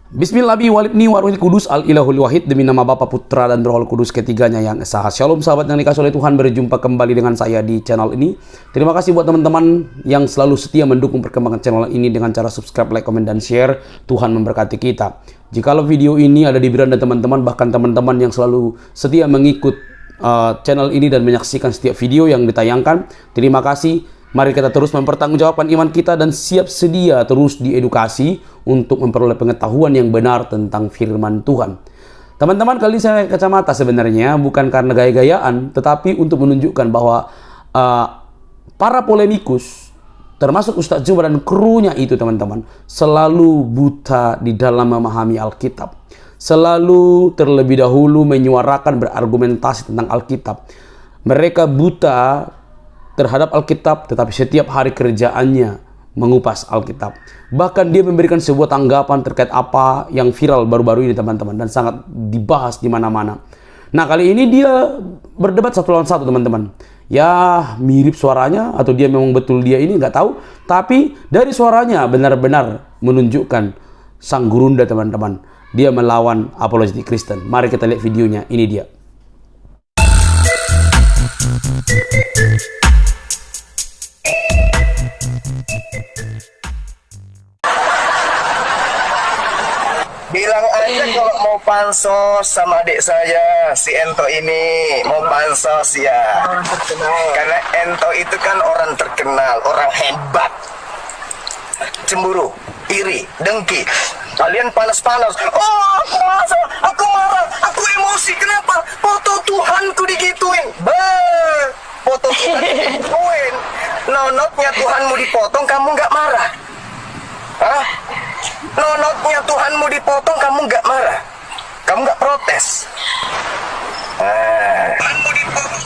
Bismillahirrahmanirrahim. Walibni warwil kudus al ilahul wahid, demi nama Bapa, Putra dan Roh Kudus ketiganya yang esa. Shalom sahabat yang dikasih oleh Tuhan, berjumpa kembali dengan saya di channel ini. Terima kasih buat teman-teman yang selalu setia mendukung perkembangan channel ini dengan cara subscribe, like, komen, dan share. Tuhan memberkati kita. Jikalau video ini ada di beranda teman-teman, bahkan teman-teman yang selalu setia mengikut channel ini dan menyaksikan setiap video yang ditayangkan, terima kasih. Mari kita terus mempertanggungjawabkan iman kita dan siap sedia terus diedukasi untuk memperoleh pengetahuan yang benar tentang firman Tuhan. Teman-teman, kali ini saya pakai kacamata sebenarnya bukan karena gaya-gayaan, tetapi untuk menunjukkan bahwa para polemikus, termasuk Ustadz Juma dan krunya itu teman-teman, selalu buta di dalam memahami Alkitab. Selalu terlebih dahulu menyuarakan, berargumentasi tentang Alkitab. Mereka buta terhadap Alkitab, tetapi setiap hari kerjaannya mengupas Alkitab. Bahkan dia memberikan sebuah tanggapan terkait apa yang viral baru-baru ini teman-teman, dan sangat dibahas di mana-mana. Nah, kali ini dia berdebat satu lawan satu teman-teman. Ya, mirip suaranya atau dia memang betul dia ini, nggak tahu. Tapi dari suaranya benar-benar menunjukkan sang gurunda teman-teman. Dia melawan apologetik Kristen. Mari kita lihat videonya, ini dia. Bilang aja kalau mau pansos sama adik saya, si Ento ini mau pansos ya. Karena Ento itu kan orang terkenal, orang hebat. Cemburu, iri, dengki. Kalian panas-panas. Oh, aku marah, aku emosi. Kenapa? Foto Tuhanku digituin. Foto Tuhan digituin. Nonotnya Tuhanmu dipotong, kamu nggak marah? Hah? Nonotnya Tuhanmu dipotong, kamu nggak marah? Kamu nggak protes? Tuhanmu dipotong,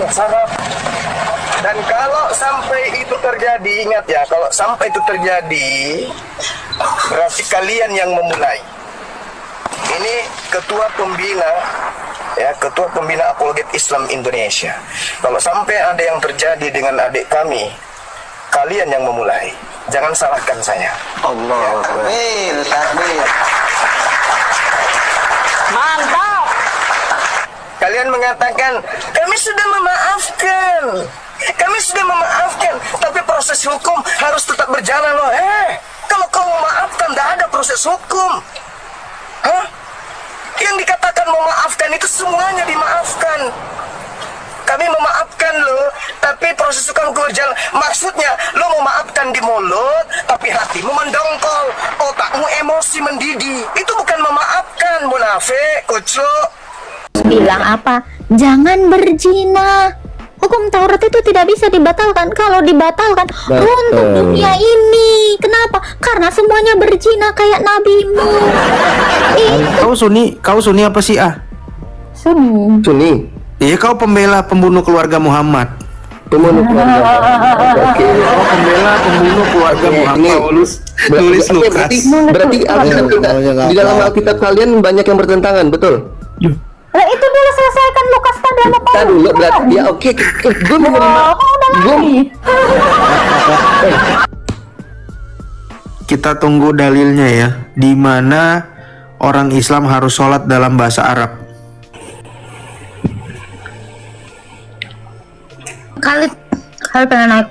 sarap. Dan kalau sampai itu terjadi, ingat ya, kalau sampai itu terjadi, berarti kalian yang memulai. Ini ketua pembina, ya, ketua pembina apologet Islam Indonesia. Kalau sampai ada yang terjadi dengan adik kami, kalian yang memulai. Jangan salahkan saya. Allah. Takbir. Mantap. Kalian mengatakan kami sudah memaafkan. Kami sudah memaafkan, tapi proses hukum harus tetap berjalan loh. Kalau kau memaafkan, tidak ada proses hukum. Hah? Yang dikatakan memaafkan itu semuanya dimaafkan. Kami memaafkan lo, tapi proses hukum berjalan. Maksudnya, lo memaafkan di mulut, tapi hatimu mendongkol, otakmu emosi mendidih. Itu bukan memaafkan, munafik, kucuk. Bilang apa? Jangan berzina. Hukum Taurat itu tidak bisa dibatalkan. Kalau dibatalkan, runtuh dunia ini. Kenapa? Karena semuanya berzina kayak nabimu. Kau Sunni apa Syiah? Sunni. Iya, kau pembela pembunuh keluarga Muhammad. Pembunuh keluarga. Oke. Kau pembela pembunuh keluarga Muhammad. Paulus tulis Lukas. Berarti Alkitab kita, di dalam Alkitab kalian banyak yang bertentangan, betul? Nah, itu dulu selesaikan Lukas tadi sama Kita dulu berarti ya, oke. Gue mau Kita tunggu dalilnya ya. Di mana orang Islam harus sholat dalam bahasa Arab? Khalid pengen naik.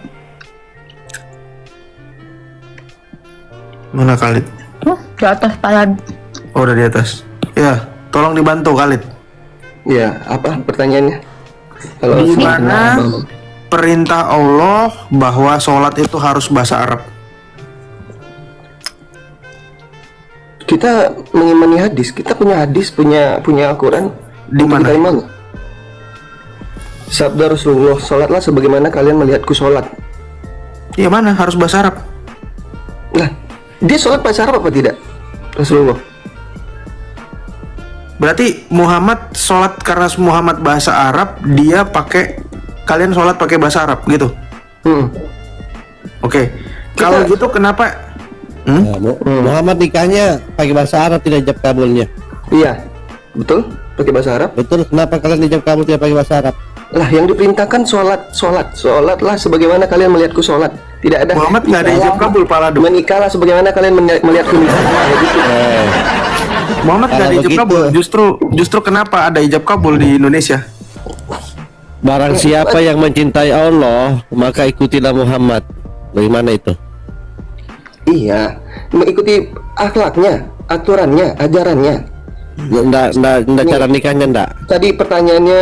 Mana Khalid? Di atas pala. Oh, udah di atas. Ya, tolong dibantu Khalid. Ya, apa pertanyaannya? Di mana perintah Allah bahwa sholat itu harus bahasa Arab? Kita mengimani hadis, kita punya hadis, punya Al-Quran. Di mana? Kita imani. Sabda Rasulullah, sholatlah sebagaimana kalian melihatku sholat. Ya, mana harus bahasa Arab? Nah, dia sholat bahasa Arab apa tidak? Rasulullah. Berarti Muhammad sholat karena Muhammad bahasa Arab, dia pakai, kalian sholat pakai bahasa Arab gitu? Oke. Kalau gitu kenapa? Muhammad nikahnya pakai bahasa Arab, tidak ijab kabulnya. Iya, betul, pakai bahasa Arab. Betul. Kenapa kalian ijab kabul tidak pakai bahasa Arab? Lah yang diperintahkan sholatlah sebagaimana kalian melihatku sholat. Tidak ada. Muhammad nggak ada ijab kabul, Palado. Menikahlah sebagaimana kalian melihatku nikah. Gitu. Muhammad nggak ada Kalau ijab begitu- kabul. Justru kenapa ada ijab kabul di Indonesia? Barang siapa yang mencintai Allah, maka ikutilah Muhammad. Bagaimana itu? Iya, mengikuti akhlaknya, aturannya, ajarannya. Nggak cara nikahnya ndak? Tadi pertanyaannya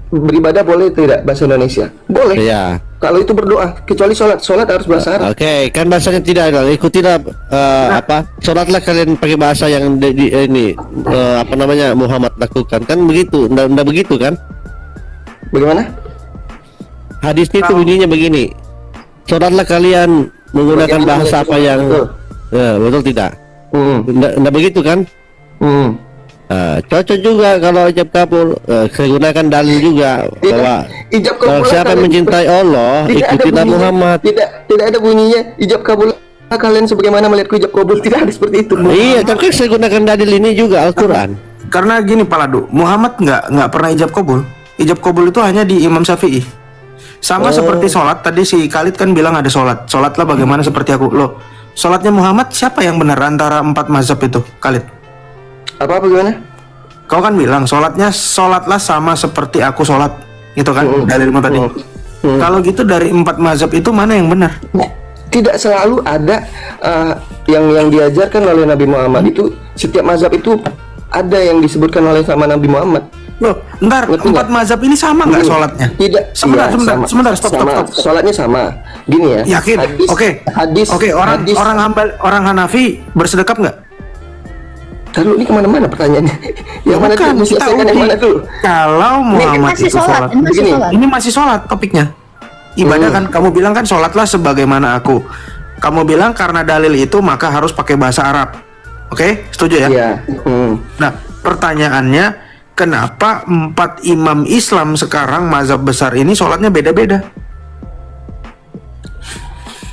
beribadah boleh tidak bahasa Indonesia? Boleh. Iya. Kalau itu berdoa, kecuali sholat harus bahasa Arab. Oke, kan bahasanya tidak ada. Ikutilah sholatlah kalian pakai bahasa yang Muhammad lakukan. Kan begitu, nggak begitu kan? Bagaimana? Hadis itu bunyinya begini. Sholatlah kalian menggunakan Bagaimana bahasa apa yang betul? betul tidak? Hmm. Nggak begitu kan? Hmm. Cocok juga kalau ijab kabul. Saya gunakan dalil juga bahwa Ijab barang kabul siapa yang mencintai Allah, ikutilah Muhammad. Tidak ada bunyinya ijab kabul kalian sebagaimana melihatku ijab kabul. Tidak ada seperti itu. Iya, tapi saya gunakan dalil ini juga Al-Quran. Karena gini, Palado, Muhammad nggak pernah ijab kabul. Ijab kabul itu hanya di Imam Syafi'i. Sama seperti sholat, tadi si Khalid kan bilang ada sholat. Sholatlah bagaimana seperti aku. Loh, sholatnya Muhammad siapa yang benar antara 4 mazhab itu, Khalid? Apa gimana? Kau kan bilang sholatlah sama seperti aku sholat, gitu kan? Dalilmu tadi. Kalau gitu dari 4 mazhab itu mana yang benar? Tidak selalu ada yang diajarkan oleh Nabi Muhammad itu. Setiap mazhab itu ada yang disebutkan oleh sama Nabi Muhammad. Loh, ntar Ngerti 4 nggak? mazhab ini sama nggak sholatnya? Tidak. Sebentar, Iya, sama. sebentar, stop. Sholatnya sama. Gini ya. Yakin? Oke. Orang Hanafi bersedekap nggak? Taruh ini kemana-mana pertanyaannya. Yang mana Bukan, dulu? kita Selesaikan yang mana dulu? Kalau Muhammad masih itu sholat, sholat, ini masih begini. sholat. ini masih sholat topiknya. Ibadah kan kamu bilang kan sholatlah sebagaimana aku. Kamu bilang karena dalil itu maka harus pakai bahasa Arab. Oke, setuju ya? Iya. Nah, pertanyaannya kenapa 4 imam Islam sekarang mazhab besar ini sholatnya beda-beda?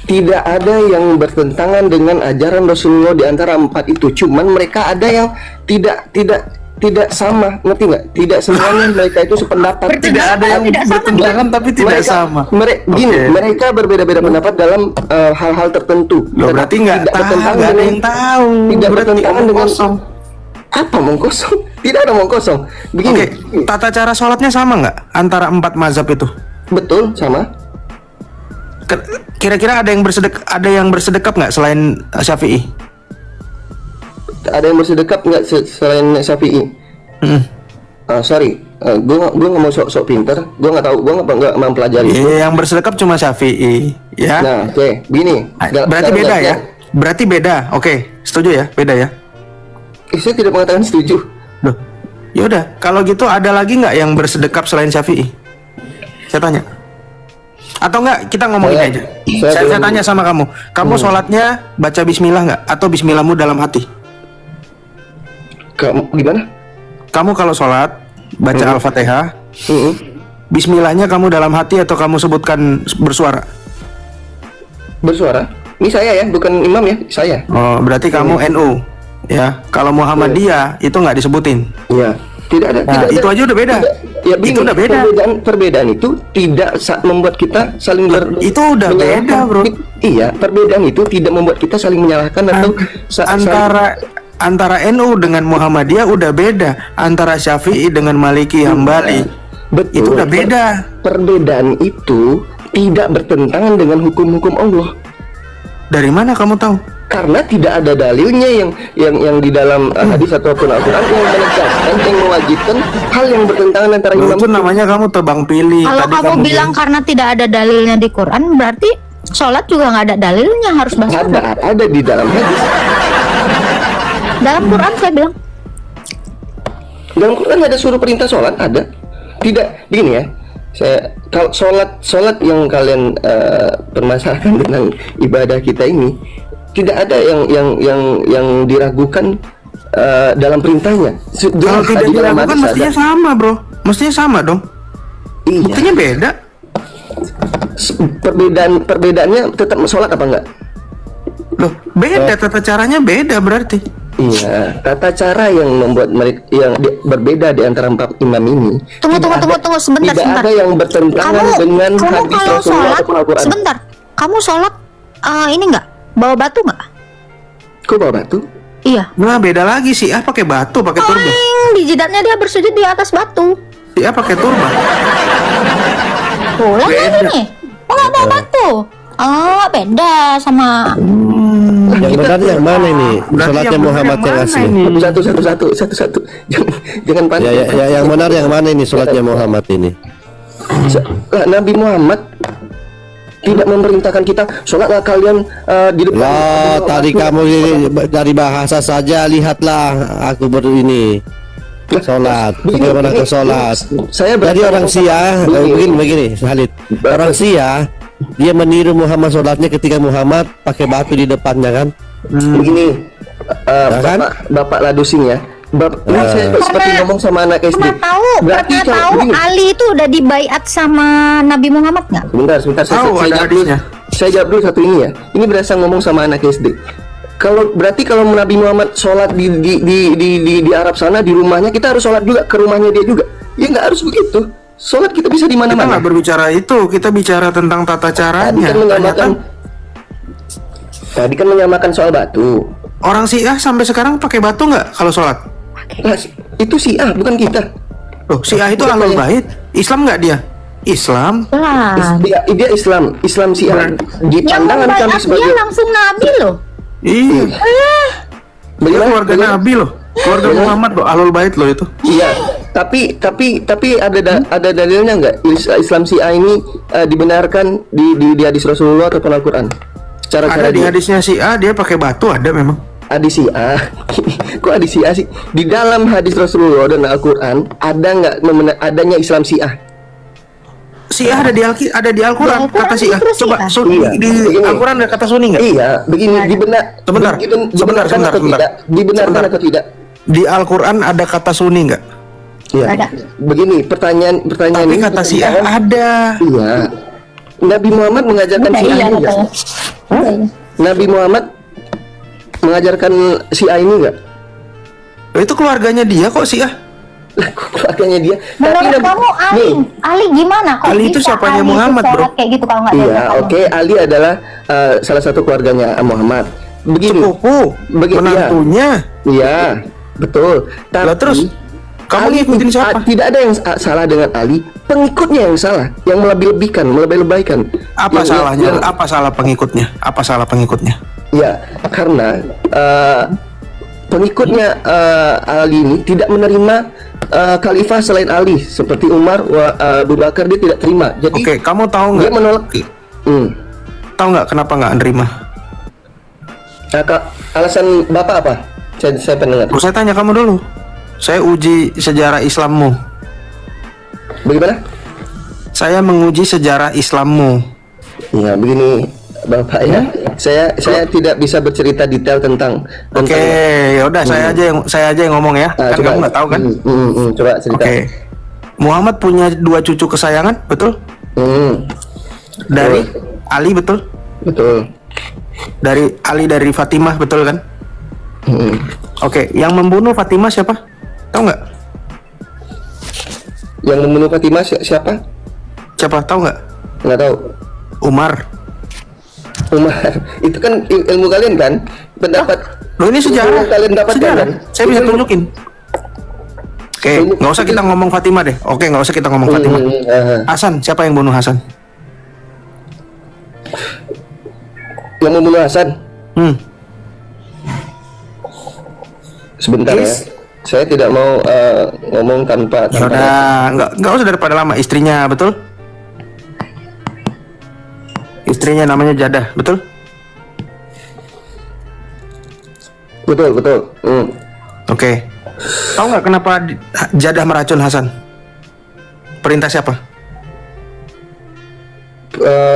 Tidak ada yang bertentangan dengan ajaran Rasulullah di antara 4 itu. Cuman mereka ada yang tidak sama, ngerti nggak? Tidak semuanya mereka itu sependapat. Tidak ada yang bertentangan tapi tidak sama. Mereka berbeda-beda pendapat dalam hal-hal tertentu. Loh, berarti nggak ada yang tahu. Tidak Berarti bertentangan omong dengan kosong. apa omong kosong? Tidak ada omong kosong. Begini, Oke, tata cara sholatnya sama nggak antara 4 mazhab itu? betul sama. Kira-kira ada yang bersedekap nggak selain Syafi'i? Ada yang bersedekap nggak selain Syafi'i? Sorry, gue nggak mau sok pinter. Gue nggak tahu, gue nggak mempelajari. Iya, yang bersedekap cuma Syafi'i, ya. Nah, oke, begini. Berarti beda ya? Berarti beda. Oke, setuju ya? Beda ya? Saya tidak mengatakan setuju. Loh, yaudah. Kalau gitu ada lagi nggak yang bersedekap selain Syafi'i? Saya tanya. Atau enggak kita ngomongin aja. Saya tanya sama kamu. Kamu sholatnya baca Bismillah nggak? Atau Bismillahmu dalam hati? Kamu gimana? Kamu kalau sholat baca Al-Fatihah, Bismillahnya kamu dalam hati atau kamu sebutkan bersuara? Bersuara? Ini saya ya, bukan imam ya, saya. Oh, berarti kamu NU, ya? Kalau Muhammadiyah itu nggak disebutin. Iya. Tidak ada. Nah, itu aja udah beda. Ya, begini, Itu udah beda. Perbedaan itu tidak membuat kita saling Itu udah menyalahkan. beda, bro. Iya, perbedaan itu tidak membuat kita saling menyalahkan atau Antara NU dengan Muhammadiyah udah beda. Antara Syafi'i dengan Maliki Hambali betul, itu udah beda. Perbedaan itu tidak bertentangan dengan hukum-hukum Allah. Dari mana kamu tahu? Karena tidak ada dalilnya yang di dalam hadis ataupun Al-Quran yang menegaskan, yang mewajibkan hal yang bertentangan antara imam. Itu namanya kamu tebang pilih. Kalau Tadi kamu bilang karena tidak ada dalilnya di Quran, berarti sholat juga nggak ada dalilnya, harus bahasa Arab. Ada di dalam hadis. Dalam Quran saya bilang. Dalam Quran ada suruh perintah sholat, ada. Tidak, begini ya. Kalau sholat yang kalian permasalahkan dengan ibadah kita ini, tidak ada yang diragukan dalam perintahnya. Kalau tidak dilakukan mestinya sama, bro. Mestinya sama dong. Iya. Buktinya beda. Perbedaannya tetap sholat apa enggak? Loh, beda tata caranya beda berarti. Iya, tata cara yang membuat mereka yang berbeda di antara 4 imam ini. Tunggu sebentar. Tidak ada yang bertentangan dengan kamu hadis kalau Rasulullah sholat, ataupun Al-Quran. sebentar, kamu sholat ini nggak bawa batu nggak? Kok bawa batu? Iya. Nah, beda lagi sih. Pakai batu, pakai turban. Di jidatnya dia bersujud di atas batu. Pakai turban. Pulang lagi nih. Oh, nggak bawa batu. Oh, beda sama. Yang benar yang mana ini? Berarti Sholatnya yang benar Muhammad yang yang mana asli. ini? Satu. Jangan panik. Yang benar yang mana ini sholatnya Muhammad ini? Nabi Muhammad tidak memerintahkan kita sholatlah kalian di depan. Loh, tadi kamu ini dari bahasa saja lihatlah aku ini sholat. Bagaimana aku sholat? Saya Jadi orang Syiah begini Halid. Orang Syiah dia meniru Muhammad sholatnya ketika Muhammad pakai batu di depannya kan? Begini, kan? Bapak Ladusin ya. Ini saya seperti ngomong sama anak SD. Pernah tahu Ali itu udah dibaiat sama Nabi Muhammad nggak? Sebentar, Tahu, ada jawab dulu. hadisnya. Saya jawab dulu satu ini ya. Ini berasa ngomong sama anak SD. Berarti kalau Nabi Muhammad sholat di Arab sana di rumahnya, kita harus sholat juga ke rumahnya dia juga. Ya nggak harus begitu. Sholat kita bisa di Kita mana-mana. nggak berbicara itu, kita bicara tentang tata caranya. Tadi kan menyamakan soal batu. Orang Syiah sampai sekarang pakai batu nggak kalau sholat? Nah, itu Syiah bukan kita. Loh, Syiah itu ahlul bait. Islam nggak dia? Islam. Dia Islam Syiah. Di Yang pandangan kami membaiat dia sebagai langsung Nabi loh. Iya. Dia keluarga Bagaimana? Nabi loh. Keluarga Muhammad loh, ahlul bait loh itu. Iya, tapi ada dalilnya nggak Islam Syiah ini dibenarkan di hadis Rasulullah ataupun Al-Quran? Cara-cara Ada di hadisnya Syiah dia pakai batu, ada memang. hadis Syiah. Kok hadis Syiah sih? Di dalam hadis Rasulullah dan Al-Quran ada nggak adanya Islam Syiah? Syiah ada di Al-Quran Di Al-Quran kata Syiah. justru Coba Syiah. di Begini. Al-Quran ada kata Sunni nggak? Iya, begini Sebentar. dibenarkan atau tidak? Dibenarkan atau tidak? Di Al-Quran ada kata Sunni nggak? Iya. Ada. Begini pertanyaan Tapi ini kata Syiah ada. Iya. Nabi Muhammad mengajarkan Udah, Syiah iya ini nggak? katanya. Nabi Muhammad mengajarkan Syiah ini nggak? Loh, itu keluarganya dia kok Syiah. Keluarganya dia. Menurut kamu Ali gimana kok Ali itu bisa siapanya Ali Muhammad, sholat bro? kayak gitu kalau nggak Iya, dari kamu? oke. Ali adalah salah satu keluarganya Muhammad. Begini. Sepupu, menantunya. Iya, betul. Tapi Lah terus kamu Ali ngikutin siapa? Tidak ada yang salah dengan Ali, pengikutnya yang salah, yang melebih-lebihkan. Apa Yang- salahnya? yang- Apa salah pengikutnya? Apa salah pengikutnya? Ya, karena pengikutnya Ali ini tidak menerima khalifah selain Ali, seperti Umar, Abu Bakar dia tidak terima. Jadi Oke, kamu tahu dia nggak? menolak. Tahu nggak kenapa nggak nerima? Alasan Bapak apa? Saya pendengar. Saya tanya kamu dulu. Saya uji sejarah Islammu. Bagaimana? Saya menguji sejarah Islammu. Ya, begini Bapak ya. Saya tidak bisa bercerita detail tentang. Oke, ya udah saya aja yang ngomong ya. Kan kamu nggak tahu kan? Coba cerita. Oke. Muhammad punya 2 cucu kesayangan, betul? Dari Ali, betul? Betul. Dari Ali dari Fatimah, betul kan? Oke, yang membunuh Fatimah siapa? Tahu nggak? Yang membunuh Fatimah siapa? Siapa tahu nggak? Nggak tahu. Umar. Umar. Itu kan ilmu kalian kan? Pendapat. Loh, ini sejarah. Ilmu kalian dapatkan Sejarah. kan? Saya bisa tunjukin. Oke, nggak usah kita ngomong Fatimah deh. Oke, nggak usah kita ngomong Fatimah. Hasan, siapa yang bunuh Hasan? Yang membunuh Hasan. Sebentar Yes. ya. Saya tidak mau ngomong tanpa. Ya udah, nggak usah daripada lama. Istrinya, betul? Istrinya namanya Jadah, betul? Betul. Oke. Tahu nggak kenapa Jadah meracun Hasan? Perintah siapa?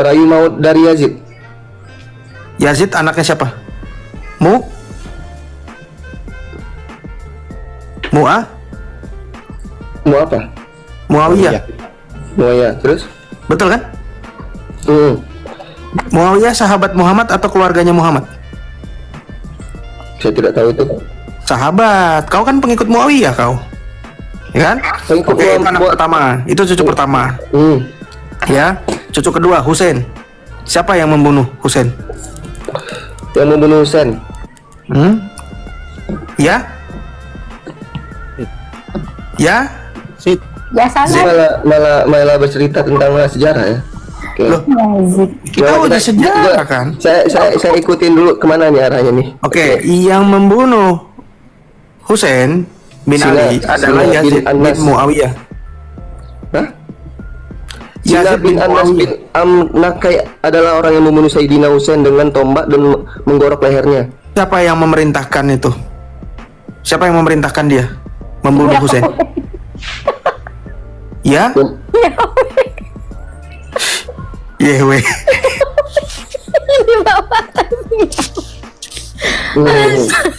Rayu maut dari Yazid. Yazid anaknya siapa? Mu'ah? Mau apa? Muawiyah. Muawiyah. Terus? Betul kan? Hmm. Muawiyah sahabat Muhammad atau keluarganya Muhammad? Saya tidak tahu itu. Sahabat, kau kan pengikut Muawiyah kau. Ya kan? Pengikut Oke, itu anak pertama. Itu cucu pertama. Ya, cucu kedua Husain. Siapa yang membunuh Husain? Yang membunuh Husain. Ya? Ya? Sit. Ya salah. Malah bercerita tentang sejarah ya. Oke. Loh, kita Coba udah sejarah kan? Saya ikutin dulu kemana nih arahnya nih. Oke, yang membunuh Husain bin Ali adalah Sina Yazid bin Anas. Muawiyah. Hah? Yazid Sina bin Anas bin Amnakai adalah orang yang membunuh Sayyidina Husain dengan tombak dan menggorok lehernya. Siapa yang memerintahkan itu? Siapa yang memerintahkan dia membunuh Husain? Ya? Yehwe.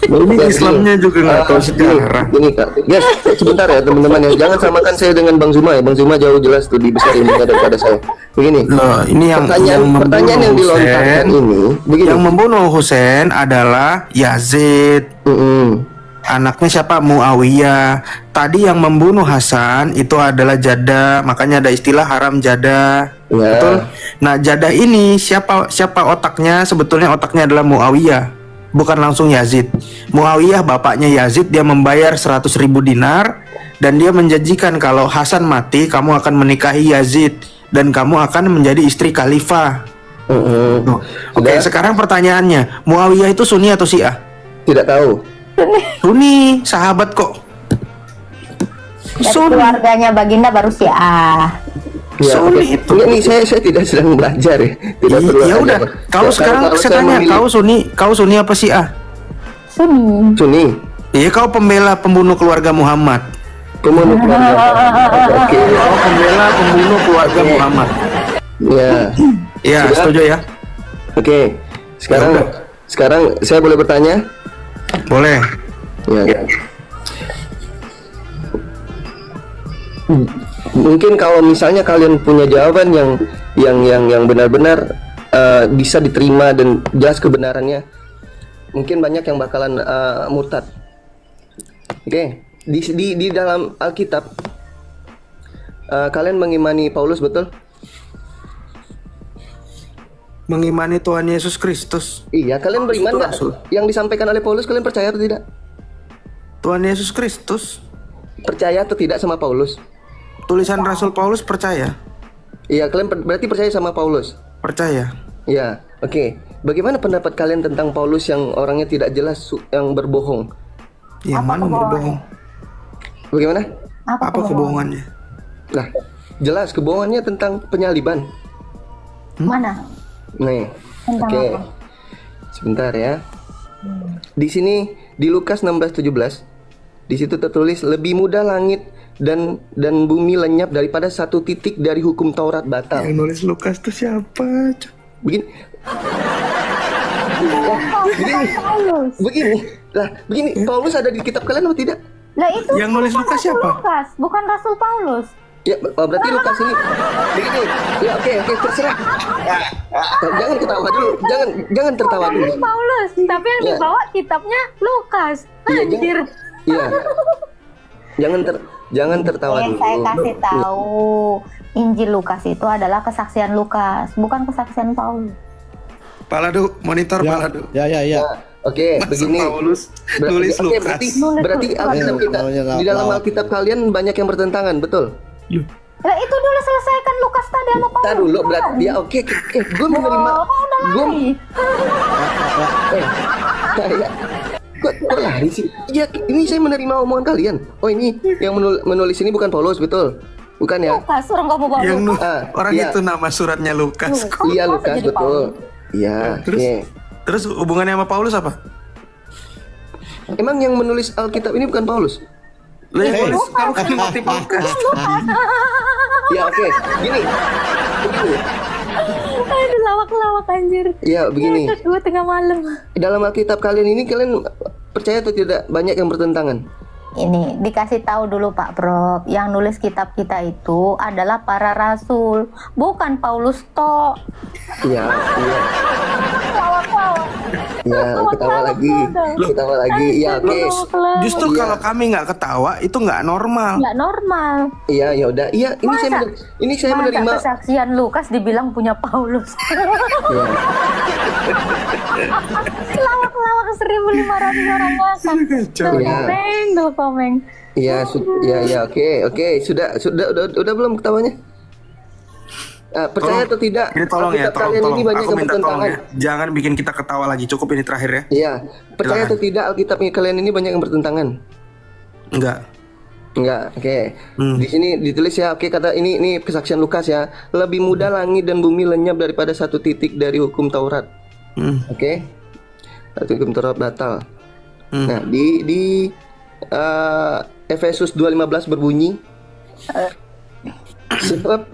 Ini Islamnya juga nggak tahu sejarah. Gini Kak, guys, sebentar ya teman-teman ya. Jangan samakan saya dengan Bang Zuma ya. Bang Zuma jauh jelas lebih besar ilmunya daripada saya. Begini. Loh, ini Pertanyaan yang dilontarkan ini begini. Yang membunuh Husain adalah Yazid. Anaknya siapa? Muawiyah. Tadi yang membunuh Hasan itu adalah Jadah, makanya ada istilah haram Jadah. Ya. Betul? Nah, Jadah ini siapa otaknya? Sebetulnya otaknya adalah Muawiyah, bukan langsung Yazid. Muawiyah bapaknya Yazid, dia membayar 100.000 dinar dan dia menjanjikan kalau Hasan mati kamu akan menikahi Yazid dan kamu akan menjadi istri khalifah. Oke, sekarang pertanyaannya, Muawiyah itu Sunni atau Syiah? Tidak tahu. Sunni, sahabat kok. Dari Sunni. keluarganya Baginda baru Syiah. Ya, Sunni oke. itu. Enggak nih, saya tidak sedang belajar ya. Tidak perlu. Ya udah, kalau sekarang saya tanya, kau Sunni apa Syiah? Sunni. Sunni. Iya, kau pembela pembunuh keluarga Muhammad. Pembunuh keluarga. Oke. Kau pembela pembunuh keluarga Muhammad. Ya. Ya, Sudah? setuju ya? Oke. Ya udah. Sekarang saya boleh bertanya? Boleh. Ya. Mungkin kalau misalnya kalian punya jawaban yang benar-benar bisa diterima dan jelas kebenarannya, mungkin banyak yang bakalan murtad. Oke. Di dalam Alkitab kalian mengimani Paulus, betul? Mengimani Tuhan Yesus Kristus. Iya, kalian beriman nggak? Yang disampaikan oleh Paulus kalian percaya atau tidak? Tuhan Yesus Kristus. Percaya atau tidak sama Paulus? Tulisan Rasul Paulus percaya. Iya, kalian berarti percaya sama Paulus? Percaya. Iya, oke. Bagaimana pendapat kalian tentang Paulus yang orangnya tidak jelas, yang berbohong? Yang mana berbohong? Bagaimana? Apa kebohongannya? Nah, jelas kebohongannya tentang penyaliban. Mana? Nih, Tentang oke. apa? Sebentar ya. Di sini di Lukas 16:17, di situ tertulis lebih mudah langit dan bumi lenyap daripada satu titik dari hukum Taurat batal. Yang nulis Lukas itu siapa? Begini. Begini. Lah, begini. Paulus ada di kitab kalian atau tidak? Lah itu Yang nulis bukan Lukas Rasul siapa? Lukas, bukan Rasul Paulus. Ya, berarti Lukas ini begini. Ya, oke, terserah. Jangan ketawa dulu. Jangan tertawa dulu. Paulus, tapi yang Ya. dibawa kitabnya Lukas. Iya, Anjir. Iya. Jangan tertawa Yang dulu. saya kasih tahu, Injil Lukas itu adalah kesaksian Lukas, bukan kesaksian Paulus. Paladu, monitor Ya, Paladu. ya. Oke, Masa begini. Paulus nulis Oke, Lukas. berarti Alkitab kita di dalam Alkitab kalian banyak yang bertentangan, betul? Lah itu dulu selesaikan Lukas tadi sama Paulus. Kita dulu berarti ya oke, gue menerima. Oh, kok udah Gue lari? kok lari sih? Ya, ini saya menerima omongan kalian. Oh, ini yang menulis ini bukan Paulus, betul? Bukan ya? Lukas, orang kamu bawa Yang Lukas. orang iya. itu nama suratnya Lukas. Iya, Masa Lukas, jadi betul. Iya, Terus? oke. Terus hubungannya sama Paulus apa? Emang yang menulis Alkitab ini bukan Paulus? Lah yang nulis kamu kan motif Lukas. Ya, oke. Begini. Aduh, lawak-lawak anjir. Ya, begini. Gue tengah malam. Dalam Alkitab kalian ini kalian percaya atau tidak banyak yang bertentangan? Ini dikasih tahu dulu Pak Prof, yang nulis kitab kita itu adalah para rasul, bukan Paulus tok. Iya, iya. Lawak-lawak. Ya, ketawa lagi. Ketawa lagi. Ya, oke. Justru Iya. kalau kami nggak ketawa itu nggak normal. Nggak normal. Iya, ya udah. Iya, ini saya Masa menerima. kesaksian Lukas dibilang punya Paulus. Iya. Lawak-lawak 1.500 orang makan. Tuh komeng. Iya, ya, oke. Sudah belum ketawanya? Percaya atau tidak? Ini tolong ya, Alkitab kalian tolong. ini banyak Aku yang minta tolong bertentangan. ya. Jangan bikin kita ketawa lagi. Cukup ini terakhir ya. Iya, percaya Silakan. atau tidak Alkitab kalian ini banyak yang bertentangan? Enggak. Enggak, oke. Di sini ditulis ya, oke, kata ini kesaksian Lukas ya. Lebih mudah langit dan bumi lenyap daripada satu titik dari hukum Taurat. Oke. Satu hukum Taurat batal. Nah, di Efesus 2:15 berbunyi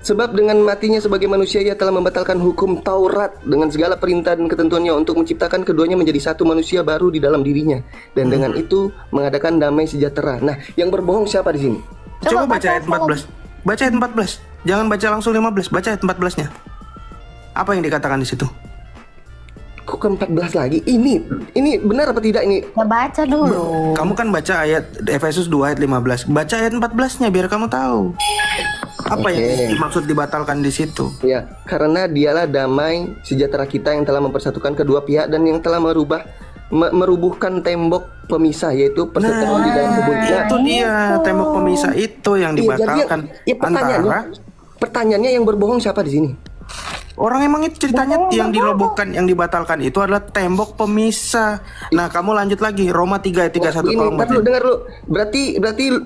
sebab dengan matinya sebagai manusia ia telah membatalkan hukum Taurat dengan segala perintah dan ketentuannya untuk menciptakan keduanya menjadi satu manusia baru di dalam dirinya dan dengan itu mengadakan damai sejahtera. Nah, yang berbohong siapa di sini? Coba baca ayat 14. Baca ayat 14. Jangan baca langsung 15. Baca ayat 14-nya. Apa yang dikatakan di situ? Kok ke 14 lagi? Ini benar apa tidak ini? Ya baca dulu. Kamu kan baca ayat Efesus 2 ayat 15. Baca ayat 14-nya biar kamu tahu. Apa yang dimaksud dibatalkan di situ? Ya, karena dialah damai sejahtera kita yang telah mempersatukan kedua pihak dan yang telah merubuhkan tembok pemisah, yaitu perseteruan di dalam tubuh. Nah, Itu dia tembok pemisah itu yang iya, jadi dibatalkan pertanyaannya yang berbohong siapa di sini? orang emang itu ceritanya yang dirobohkan, yang dibatalkan itu adalah tembok pemisah. Nah, kamu lanjut lagi Roma 3 ayat 31 Begini, tolong ntar baca. dulu, dengar dulu. Berarti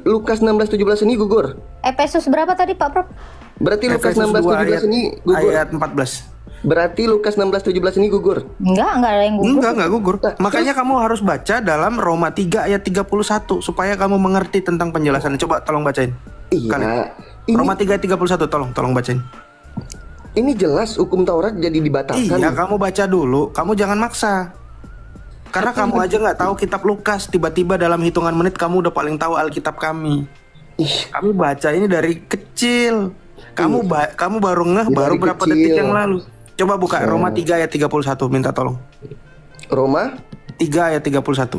Lukas 16:17 ini gugur. Efesus berapa tadi Pak Prof? Berarti Lukas Efesus 2 16:17 ini gugur. ayat 14. Berarti Lukas 16:17 ini gugur. Enggak ada yang gugur. Enggak gugur. Makanya kamu harus baca dalam Roma 3 ayat 31 supaya kamu mengerti tentang penjelasannya. Coba tolong bacain. Iya. Ini, Roma 3 ayat 31 tolong bacain. ini jelas hukum Taurat jadi dibatalkan. Iya, kamu baca dulu. Kamu jangan maksa. Karena kamu aja nggak tahu kitab Lukas. Tiba-tiba dalam hitungan menit kamu udah paling tahu Alkitab kami. Kami baca ini dari kecil. Kamu baru ngeh baru Dari berapa kecil. detik yang lalu. Coba buka Roma 3 ayat 31, minta tolong. Roma 3 ayat 31.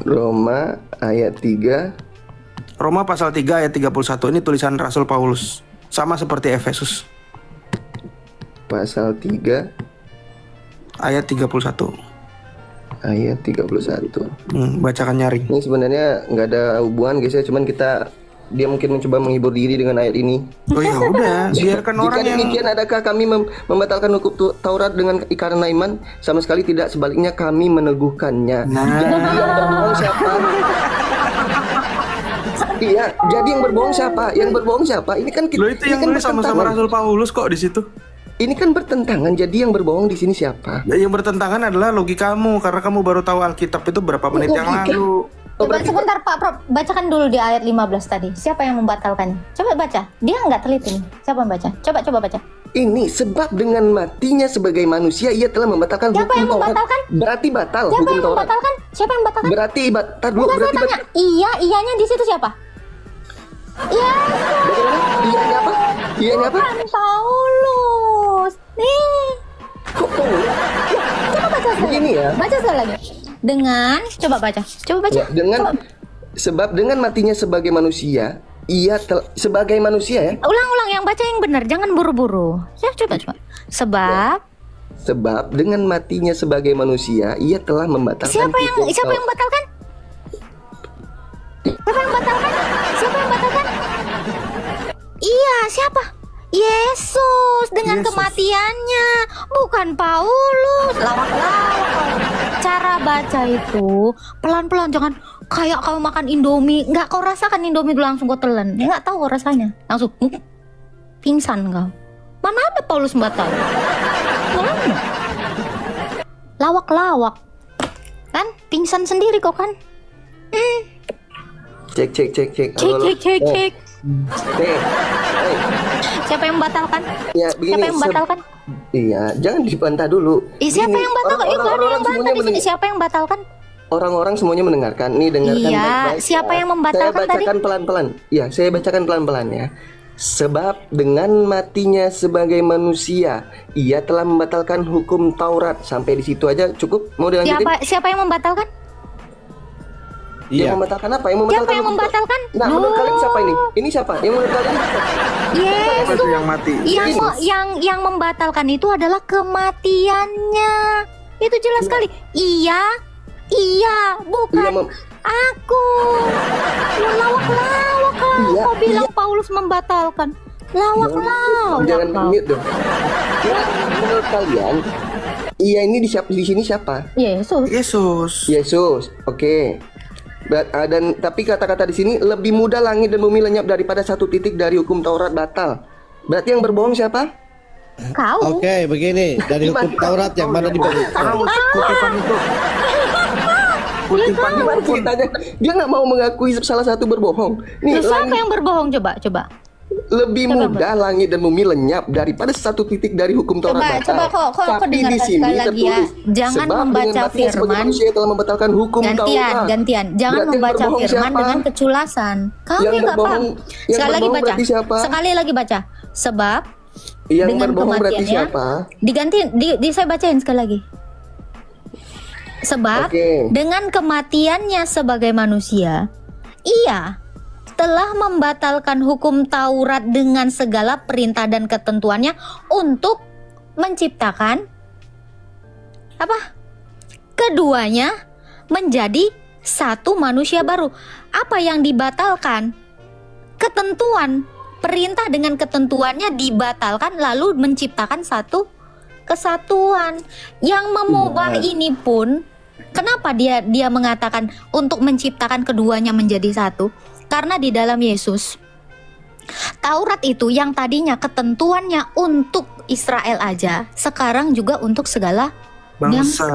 Roma ayat 3. Roma pasal 3 ayat 31 ini tulisan Rasul Paulus. Sama seperti Efesus. Pasal 3 Ayat 31. ayat 31. Bacakan nyaring. Ini sebenarnya nggak ada hubungan guys ya, cuman dia mungkin mencoba menghibur diri dengan ayat ini. Oh ya udah, biarkan Jika orang yang demikian, adakah kami membatalkan hukum Taurat dengan karena iman? Sama sekali tidak, sebaliknya kami meneguhkannya. Nah. Jadi yang berbohong siapa? Iya, jadi yang berbohong siapa? Yang berbohong siapa? Ini kan Lo itu yang nulis sama-sama Rasul Paulus kok di situ. Ini kan bertentangan. Jadi yang berbohong di sini siapa? Ya, yang bertentangan adalah logikamu karena kamu baru tahu Alkitab itu berapa menit yang Logika? lalu. Coba sebentar Pak Prof, bacakan dulu di ayat 15 tadi. Siapa yang membatalkannya? Coba baca. Dia nggak teliti nih. Siapa yang baca? Coba baca. Ini sebab dengan matinya sebagai manusia ia telah membatalkan Siapa hukum yang Taurat. membatalkan? Berarti batal Siapa hukum yang Taurat. membatalkan? Siapa yang membatalkan? Berarti batal dulu. Bukan saya Berarti tanya. Iya, iyanya di situ siapa? Iya. Iyanya apa? Iyanya apa? Bukan Paulus. Nih. Kok Paulus? Coba baca sekali. Begini ya. Baca sekali lagi. Dengan coba baca. Ya, dengan Coba. sebab dengan matinya sebagai manusia, sebagai manusia ya. Ulang-ulang yang baca yang benar, jangan buru-buru. Ya, coba. Sebab dengan matinya sebagai manusia, ia telah membatalkan. Siapa yang hukum batalkan? Siapa yang batalkan? Iya, siapa? Yesus dengan kematiannya, bukan Paulus. Lawak-lawak. Cara baca itu pelan-pelan, jangan kayak kamu makan Indomie. Nggak kau rasakan Indomie dulu langsung kau telan. Nggak tahu kau rasanya. Langsung pingsan kau. Mana ada Paulus batal? Mana? Lawak-lawak. Kan pingsan sendiri kau kan? Cek. Halo. Cek. Hey. Siapa yang membatalkan? Ya, begini, Siapa yang membatalkan? Iya, jangan dibantah dulu. Siapa Gini, yang batalkan? orang-orang Yang semuanya bantah di sini. Siapa yang batalkan? orang-orang semuanya mendengarkan. Nih dengarkan Iya, baik-baik. siapa ya. yang membatalkan Saya bacakan pelan-pelan. Ya, saya bacakan pelan-pelan ya. Sebab dengan matinya sebagai manusia, ia telah membatalkan hukum Taurat. Sampai di situ aja cukup. Mau dilanjutin? Siapa yang membatalkan? Yang Iya. membatalkan apa? Yang Siapa yang membatalkan? Nah, menurut kalian siapa ini? Ini siapa? Yang menurut kalian siapa? Yesus. Itu yang mati. Yang membatalkan itu adalah kematiannya. Itu jelas sekali. Iya, bukan Iya, aku. Lawak-lawak Iya, kau bilang Paulus membatalkan. Lawak-lawak. Jangan kau. mute dong. Ya, menurut kalian, iya ini di sini siapa? Yesus. Yesus. Oke. Dan tapi kata-kata di sini lebih mudah langit dan bumi lenyap daripada satu titik dari hukum Taurat batal. Berarti yang berbohong siapa? Kau. Oke, begini, dari hukum Taurat yang mana dibatalkan? Karena kutipan itu. Kutipan itu Gimana ceritanya? Dia nggak mau mengakui salah satu berbohong. Nih, Siapa langit yang berbohong? Coba. lebih mudah langit dan bumi lenyap daripada satu titik dari hukum Taurat batal. Coba kok Tapi dengarkan di sini sekali lagi ya. tertulis, Jangan sebab dengan membaca matinya sebagai firman. manusia telah membatalkan hukum Taurat. Gantian. Jangan Berarti yang membaca berbohong firman siapa? dengan keculasan. Kau Yang yang nggak paham. berbohong- yang Sekali lagi berbohong baca. berarti siapa? Sekali lagi baca. Sebab Yang dengan berbohong berarti kematiannya siapa? diganti saya bacain sekali lagi. Sebab Oke. dengan kematiannya sebagai manusia, ia telah membatalkan hukum Taurat dengan segala perintah dan ketentuannya untuk menciptakan apa? Keduanya menjadi satu manusia baru. Apa yang dibatalkan? Ketentuan, perintah dengan ketentuannya dibatalkan lalu menciptakan satu kesatuan. Yang mengubah ini pun kenapa dia mengatakan untuk menciptakan keduanya menjadi satu? Karena di dalam Yesus Taurat itu yang tadinya ketentuannya untuk Israel aja, sekarang juga untuk segala bangsa.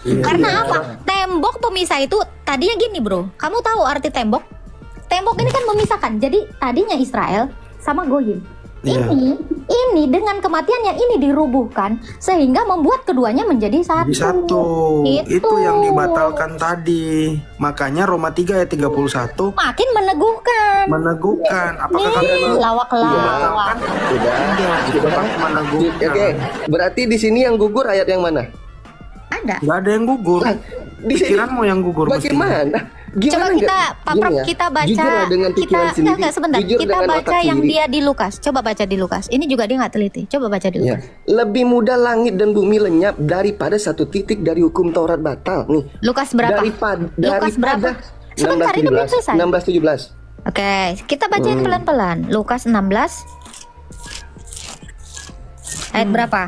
Iya. Karena apa? Tembok pemisah itu tadinya gini, bro. Kamu tahu arti tembok? Tembok ini kan memisahkan. Jadi tadinya Israel sama Goyim. Iya. Ini dengan kematiannya ini dirubuhkan sehingga membuat keduanya menjadi satu. Jadi satu. Itu yang dibatalkan tadi. Makanya Roma 3 ayat 31 Makin meneguhkan. meneguhkan. Apakah Nih, kalian lawak-lawak. Sudah. meneguhkan? Oke, berarti di sini yang gugur ayat yang mana? Ada. Gak ada yang gugur. Lah, di sini Pikiranmu yang gugur mestinya. bagaimana? Coba kita baca. Jujurlah dengan pikiran sendiri. Enggak, sebentar. Jujur Kita dengan baca otak yang sendiri. dia di Lukas. Coba baca di Lukas. Ini juga dia nggak teliti. Coba baca di Ya. Lukas. Lebih mudah langit dan bumi lenyap daripada satu titik dari hukum Taurat batal. Nih. Lukas berapa? Lukas berapa? Sebentar, ini belum selesai. 16-17. Oke, kita bacain pelan-pelan. Lukas 16 ayat berapa?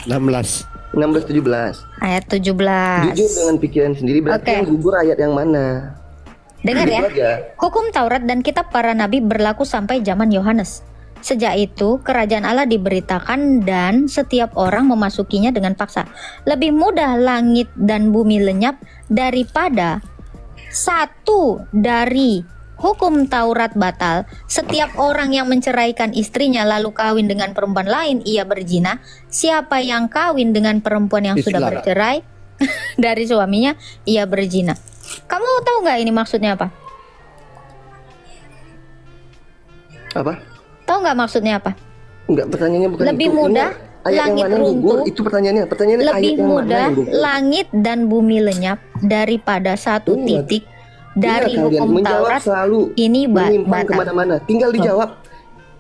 16. 16-17. Ayat 17. Jujur dengan pikiran sendiri. Berarti Oke. yang gugur ayat yang mana? Dengar ya. Gitu aja. Hukum Taurat dan kitab para nabi berlaku sampai zaman Yohanes. Sejak itu, kerajaan Allah diberitakan dan setiap orang memasukinya dengan paksa. Lebih mudah langit dan bumi lenyap daripada satu dari hukum Taurat batal. Setiap orang yang menceraikan istrinya lalu kawin dengan perempuan lain, ia berzina. Siapa yang kawin dengan perempuan yang sudah Dilarang. bercerai dari suaminya, ia berzina. Kamu tahu nggak ini maksudnya apa? Apa? Tahu nggak maksudnya apa? Enggak, pertanyaannya bukan Lebih itu. Ini mudah ayat yang langit mana yang gugur? runtuh. Itu pertanyaannya. Pertanyaannya ayat Lebih yang mana mudah yang gugur? langit dan bumi lenyap daripada satu Ingat. titik dari Ingat kalian, hukum menjawab Taurat selalu ini menyimpang batal. kemana-mana. Tinggal dijawab.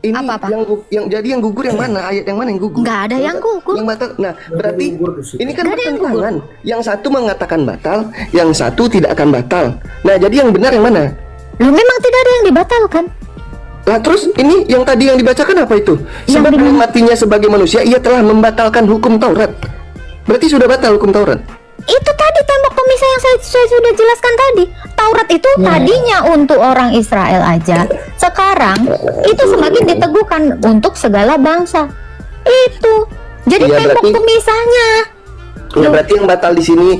Ini Apa-apa? yang jadi yang gugur yang mana? Ayat yang mana yang gugur? Nggak ada yang gugur. Yang batal. Nah, berarti ini kan Nggak ada yang bertentangan. Yang satu mengatakan batal, yang satu tidak akan batal. Nah, jadi yang benar yang mana? Loh, memang tidak ada yang dibatalkan. Lah terus ini yang tadi yang dibacakan apa itu? Yang Sebab di- dengan matinya sebagai manusia ia telah membatalkan hukum Taurat. Berarti sudah batal hukum Taurat. Itu tadi tembok pemisah yang saya sudah jelaskan tadi. Taurat itu tadinya untuk orang Israel aja. Sekarang itu semakin diteguhkan untuk segala bangsa. Itu. Jadi Iya, tembok berarti- pemisahnya. Ya berarti yang batal di sini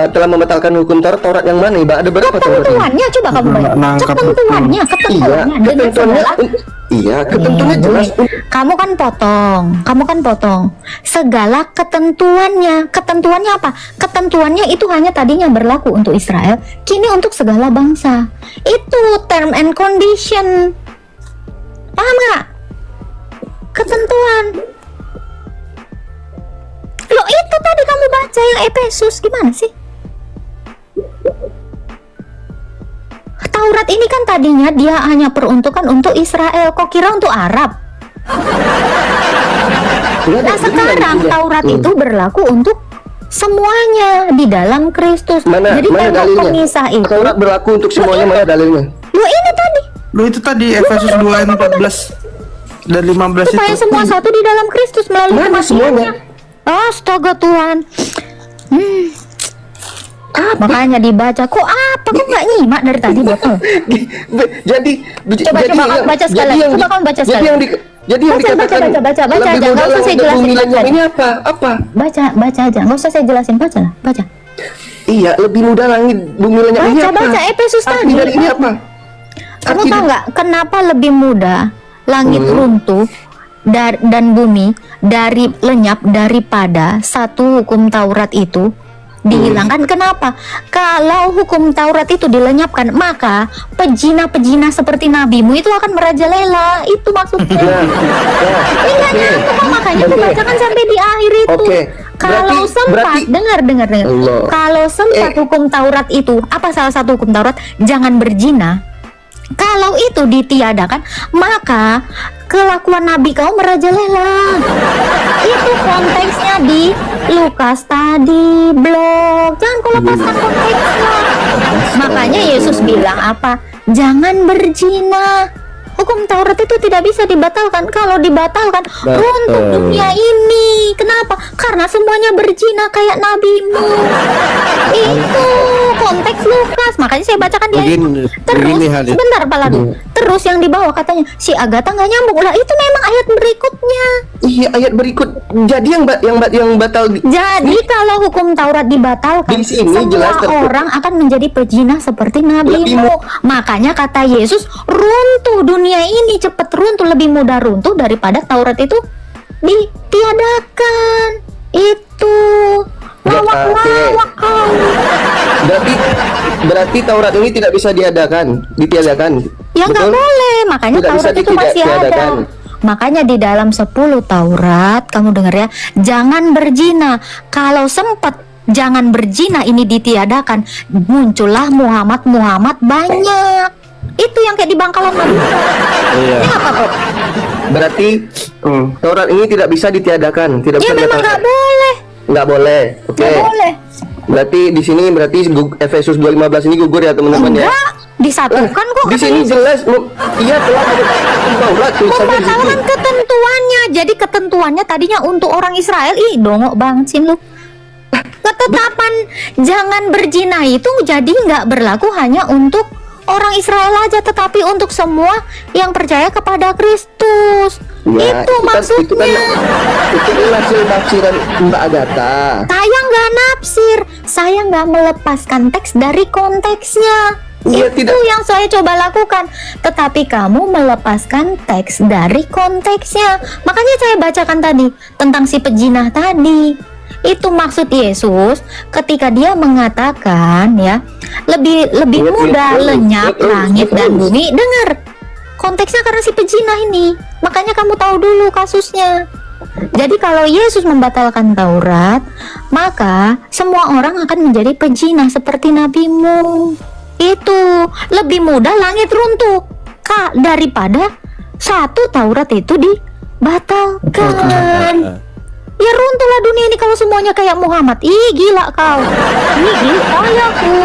telah membatalkan hukum Taurat. Taurat yang mana? Iba ada berapa Taurat? ini? Ketentuannya coba kamu baca. Nangkap Ketentuannya Iya, dengan ketentuannya segala Iya, ketentuannya jelas. Kamu kan potong. Segala ketentuannya apa? Ketentuannya itu hanya tadinya berlaku untuk Israel, kini untuk segala bangsa. Itu term and condition. Paham nggak? Ketentuan. Loh, itu tadi kamu baca yang Efesus gimana sih? Taurat ini kan tadinya dia hanya peruntukan untuk Israel, kok kira untuk Arab? Nah sekarang Taurat itu berlaku untuk semuanya di dalam Kristus. Jadi Mana tembok dalilnya? pemisah itu. Taurat berlaku untuk semuanya, mana dalilnya? Loh ini tadi, Lu itu tadi Efesus 2 ayat 14 dan 15 supaya itu. semua satu di dalam Kristus melalui Mana kematiannya. Astaga Tuhan. Makanya dibaca. Kok apa? Kok nggak nyimak dari tadi betul? Coba kamu baca sekali. Coba kamu baca sekali. Jadi yang dikatakan baca lebih aja, mudah nggak usah saya untuk jelasin, milenium baca. ini apa? Baca aja, nggak usah saya jelasin, baca. Iya, lebih mudah langit bumi lenyap ini apa? Baca Efesus Arti tadi. dari ini apa? Kamu Arti tahu nggak kenapa lebih mudah langit runtuh dan bumi dari lenyap daripada satu hukum Taurat itu dihilangkan? Kenapa? Kalau hukum Taurat itu dilenyapkan, maka pejina-pejina seperti nabimu itu akan merajalela. Itu maksudnya. Enggak nyambung, makanya dibacakan sampai di akhir itu. Oke. Kalau sempat, dengar. Allah. Kalau sempat hukum Taurat itu, apa salah satu hukum Taurat? Jangan berzina. Kalau itu ditiadakan, maka kelakuan Nabi kau merajalela. Itu konteksnya di Lukas tadi, blog. Jangan kau lepaskan konteksnya. Makanya Yesus bilang apa? Jangan berzina. Hukum Taurat itu tidak bisa dibatalkan. Kalau dibatalkan, runtuh dunia ini. Kenapa? Karena semuanya berzina kayak nabimu. Itu konteks Lukas. Makanya saya bacakan dia. Terus, sebentar Pak Ladu. Terus yang di bawah katanya, si Agatha nggak nyambung. Lah itu memang ayat berikutnya. Iya, ayat berikut. Jadi yang batal Jadi kalau hukum Taurat dibatalkan, di sini semua jelas orang akan menjadi pezina seperti nabimu. Makanya kata Yesus, runtuh dunia ini, cepet runtuh, lebih mudah runtuh daripada Taurat itu ditiadakan. Itu lawak-lawak kau. Berarti Taurat ini tidak bisa ditiadakan. Ya nggak boleh, makanya Tidak bisa Taurat itu masih ditiadakan. ada. Makanya di dalam 10 Taurat, kamu dengar ya, jangan berzina. Kalau sempat jangan berzina ini ditiadakan, muncullah Muhammad banyak. Itu yang kayak di Bangkalan tadi. Iya. Ini apa kok? Berarti Taurat ini tidak bisa ditiadakan, tidak Ya bisa memang nggak boleh. Nggak boleh. Oke. Nggak boleh. Berarti di sini Efesus 2:15 ini gugur ya teman-teman ya. Enggak, disatukan kok. Di sini jelas iya telah membatalkan Taurat tulisannya di situ. Membatalkan ketentuannya. Jadi ketentuannya tadinya untuk orang Israel. Ih, dongok banget sih lu. Ketetapan jangan berzina itu jadi nggak berlaku hanya untuk orang Israel aja, tetapi untuk semua yang percaya kepada Kristus. Ya, itu maksudnya. itu kan hasil tafsiran Mbak Agatha. Saya nggak nafsir, saya nggak melepaskan teks dari konteksnya. Iya, Itu yang saya coba lakukan. Tetapi kamu melepaskan teks dari konteksnya. Makanya saya bacakan tadi tentang si pejinah tadi. Itu maksud Yesus ketika dia mengatakan ya, lebih mudah lenyap langit dan bumi. Dengar, konteksnya karena si pejinah ini. Makanya kamu tahu dulu kasusnya. Jadi kalau Yesus membatalkan Taurat, maka semua orang akan menjadi pejinah seperti nabimu. Itu lebih mudah langit runtuh daripada satu Taurat itu dibatalkan. Ya runtuhlah dunia ini kalau semuanya kayak Muhammad. Ih gila kau. Ini gila aku.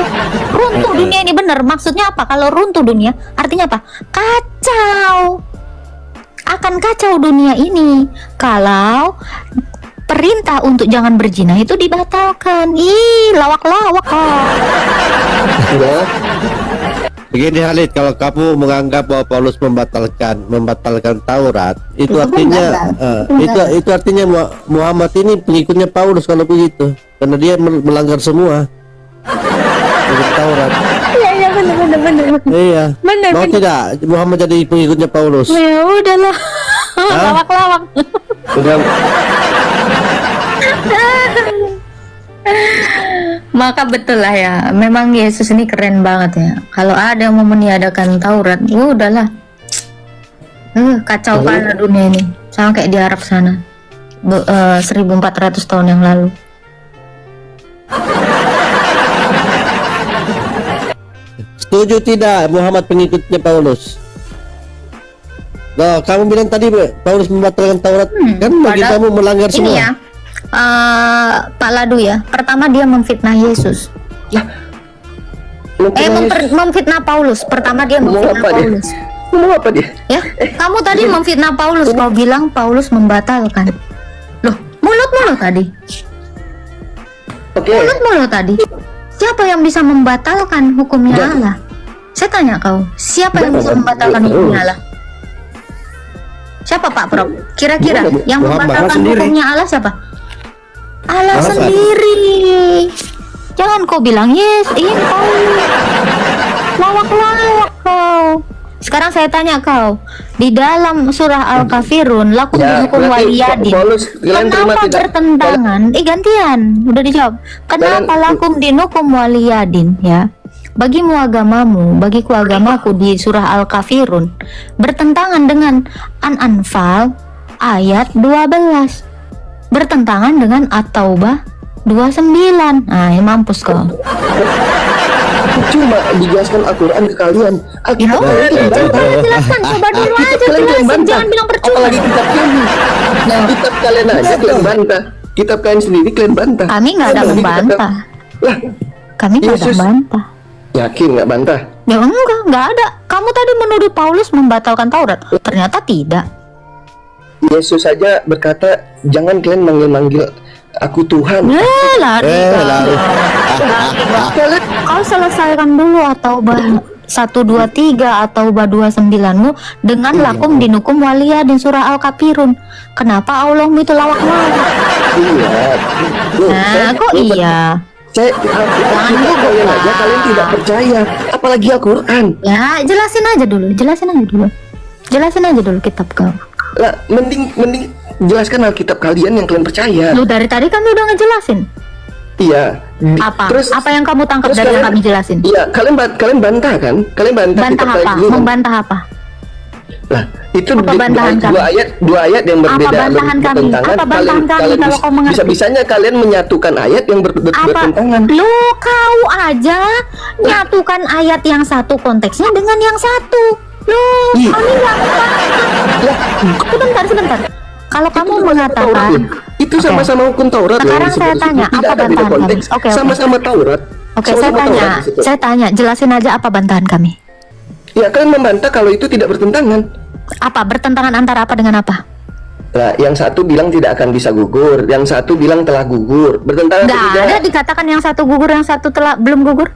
Runtuh dunia ini bener. Maksudnya apa? Kalau runtuh dunia artinya apa? Kacau. Akan kacau dunia ini kalau perintah untuk jangan berzina itu dibatalkan. Ih lawak-lawak kau. Ya. Begini Halid, kalau kamu menganggap bahwa Paulus membatalkan Taurat, itu artinya itu artinya Muhammad ini pengikutnya Paulus kalau begitu, karena dia melanggar semua Taurat. Iya benar. Iya. Bener, Mau bener. tidak Muhammad jadi pengikutnya Paulus? Ya udahlah. Lawak-lawak. Udah, Maka betul lah ya, memang Yesus ini keren banget ya. Kalau ada yang mau meniadakan Taurat, ya udahlah. Kacau parah dunia ini, sama kayak di Arab sana. 1400 tahun yang lalu. Setuju tidak Muhammad pengikutnya Paulus? Loh, kamu bilang tadi Paulus membatalkan Taurat, kan bagi padahal kamu melanggar Ini semua. ya, Pak Ladu ya. Pertama dia memfitnah Yesus. Memfitnah Paulus. Pertama dia memfitnah apa dia? Paulus. Ngomong apa dia? Ya, kamu tadi memfitnah Paulus. Kau bilang Paulus membatalkan. Loh, mulut tadi. Oke. Mulut tadi. Siapa yang bisa membatalkan hukumnya Allah? Saya tanya kau, siapa yang bisa membatalkan hukumnya Allah? Siapa Pak Prof? Kira-kira yang membatalkan hukumnya Allah siapa? Allah sendiri. Jangan kau bilang yes, ini Paulus. Lawak-lawak kau. Sekarang saya tanya kau, di dalam surah Al-Kafirun, lakum Ya, dihukum berarti waliyadin. Paulus, kalian terima Kenapa tidak? bertentangan? Gantian, udah dijawab. Kenapa lakum dinukum waliyadin ya? Bagimu agamamu, bagiku agamaku di surah Al-Kafirun bertentangan dengan An-Anfal ayat 12. Bertentangan dengan At-Taubah 29. Nah, ya mampus kau. Cuma dijelaskan Al-Quran ke kalian. Ya udah, coba jelaskan, coba dulu aja jelasin, jangan bilang percuma. Apalagi kitab kalian. Kitab kalian aja kalian bantah. Kitab kalian sendiri kalian bantah. Kami nggak ada Apalagi membantah. Lah, Kami nggak ada Yesus. membantah. yakin nggak bantah? Ya nggak ada. Kamu tadi menuduh Paulus membatalkan Taurat. Ternyata tidak. Yesus saja berkata, jangan kalian manggil-manggil aku Tuhan. Lari kau. Lalu. Kalian Kau selesaikan dulu atau 123 atau 29-mu dengan lakum dinukum walia di surah Al-Kafirun. Kenapa Allahmu itu lawak-lawak? iya. Loh, Nah, kok iya? Saya kita kalian aja kalian tidak percaya, apalagi Al-Quran. Ya, jelasin aja dulu kitab kau. Lah, mending jelaskan Alkitab kalian yang kalian percaya. Lu dari tadi kami udah ngejelasin. Iya. Apa? Terus Apa yang kamu tangkap terus dari yang kalian- kami jelasin? Iya, kalian bantah kan? Kalian bantah Bantah kitab apa? kalian kan? Membantah apa? Lah, itu Apa bantahan kami? dua ayat yang berbeda bantahan kami? bertentangan. Apa bantahan kami kalau kau mengerti? Bisa-bisanya kalian menyatukan ayat yang bertentangan. Lu kau aja nyatukan ayat yang satu konteksnya dengan yang satu. Lu, Ih. kami nggak sebentar. Kalau kamu mengatakan Itu sama-sama hukum Taurat. Sekarang loh, saya disebut- tanya, tidak apa ada beda bantahan kami? konteks. Oke. Sama-sama Taurat. Oke, Sama-sama Taurat di situ. saya tanya, jelasin aja apa bantahan kami. Ya, kalian membantah kalau itu tidak bertentangan. Apa bertentangan antara apa dengan apa? Nah, yang satu bilang tidak akan bisa gugur, yang satu bilang telah gugur. Bertentangan atau Nggak tidak? ada dikatakan yang satu gugur, yang satu telah belum gugur.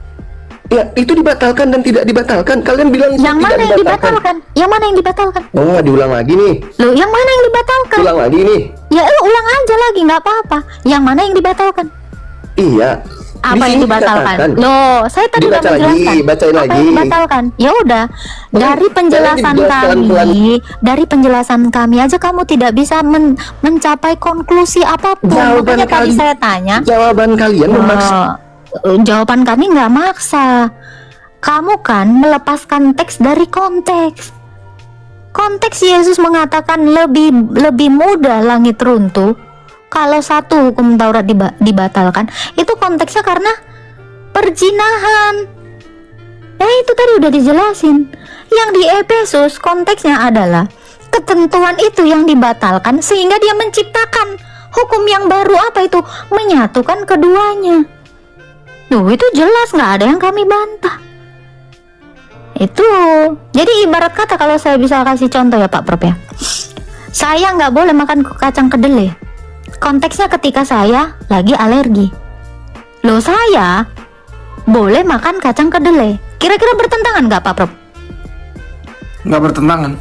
Ya, itu dibatalkan dan tidak dibatalkan. Kalian bilang itu Yang tidak mana yang dibatalkan? Yang mana yang dibatalkan? Oh, diulang lagi nih. Loh, yang mana yang dibatalkan? Ulang lagi nih. Ya, ulang aja lagi, nggak apa-apa. Yang mana yang dibatalkan? Iya. Apa Di yang sini dibatalkan? dikatakan. Loh, saya tadi udah Dibaca lagi, menjelaskan. bacain Apa lagi. yang dibatalkan? Ya udah, dari penjelasan dijelaskan kami, dari penjelasan kami aja kamu tidak bisa mencapai konklusi apapun. Jawaban Makanya tadi kali- saya tanya. Jawaban kalian memaksa. Jawaban kami nggak maksa. Kamu kan melepaskan teks dari konteks. Konteks Yesus mengatakan lebih mudah langit runtuh kalau satu hukum Taurat dibatalkan. Itu konteksnya karena perzinahan. Ya itu tadi udah dijelasin. Yang di Efesus konteksnya adalah ketentuan itu yang dibatalkan sehingga dia menciptakan hukum yang baru. Apa itu? Menyatukan keduanya. Duh, itu jelas, nggak ada yang kami bantah. Itu jadi ibarat kata, kalau saya bisa kasih contoh ya Pak Prof ya, saya nggak boleh makan kacang kedelai. Konteksnya ketika saya lagi alergi. Loh, saya boleh makan kacang kedelai. Kira-kira bertentangan nggak Pak Prof? Nggak bertentangan.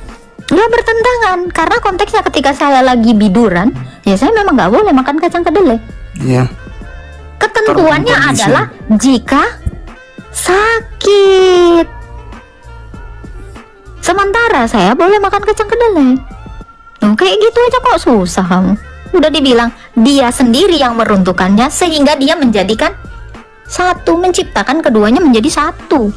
Nggak bertentangan, karena konteksnya ketika saya lagi biduran, ya saya memang nggak boleh makan kacang kedelai. Iya. Ketentuannya Tergantung kondisi. adalah jika sakit. Sementara saya boleh makan kacang kedelai. Tuh, kayak gitu aja kok susah kamu. Udah dibilang dia sendiri yang meruntuhkannya sehingga dia menjadikan satu, menciptakan keduanya menjadi satu.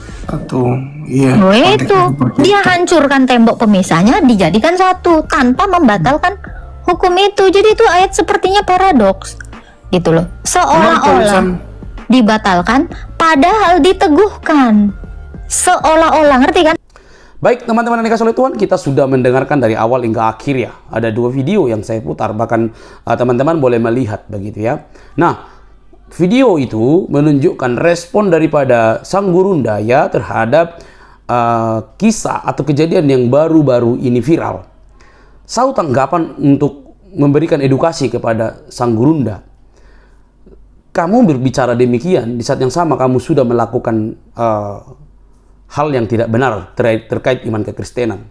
Iya. Oh, itu dia hancurkan tembok pemisahnya dijadikan satu tanpa membatalkan hukum itu. Jadi itu ayat sepertinya paradoks gitu loh, seolah-olah dibatalkan padahal diteguhkan, seolah-olah, ngerti kan? Baik teman-teman yang dikasih oleh Tuhan, kita sudah mendengarkan dari awal hingga akhir ya. Ada 2 video yang saya putar, bahkan teman-teman boleh melihat begitu ya. Nah, video itu menunjukkan respon daripada sang gurundaya terhadap kisah atau kejadian yang baru-baru ini viral. Sau tanggapan untuk memberikan edukasi kepada sang gurunda. Kamu berbicara demikian, di saat yang sama kamu sudah melakukan hal yang tidak benar terkait iman kekristenan.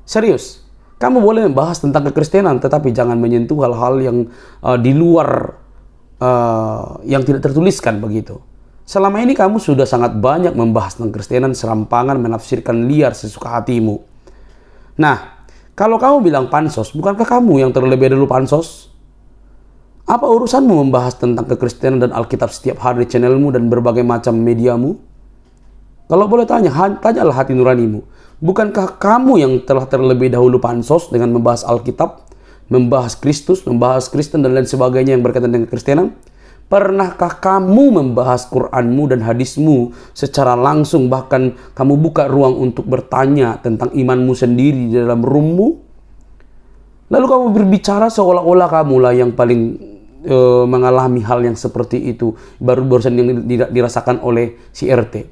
Serius, kamu boleh membahas tentang kekristenan, tetapi jangan menyentuh hal-hal yang di luar yang tidak tertuliskan begitu. Selama ini kamu sudah sangat banyak membahas tentang kekristenan, serampangan, menafsirkan liar sesuka hatimu. Nah, kalau kamu bilang pansos, bukankah kamu yang terlebih dahulu pansos? Apa urusanmu membahas tentang kekristenan dan Alkitab setiap hari di channelmu dan berbagai macam mediamu? Kalau boleh tanyalah hati nuranimu. Bukankah kamu yang telah terlebih dahulu pansos dengan membahas Alkitab, membahas Kristus, membahas Kristen dan lain sebagainya yang berkaitan dengan kekristenan? Pernahkah kamu membahas Quranmu dan hadismu secara langsung, bahkan kamu buka ruang untuk bertanya tentang imanmu sendiri di dalam roommu? Lalu kamu berbicara seolah-olah kamulah yang paling mengalami hal yang seperti itu, barusan yang dirasakan oleh si RE.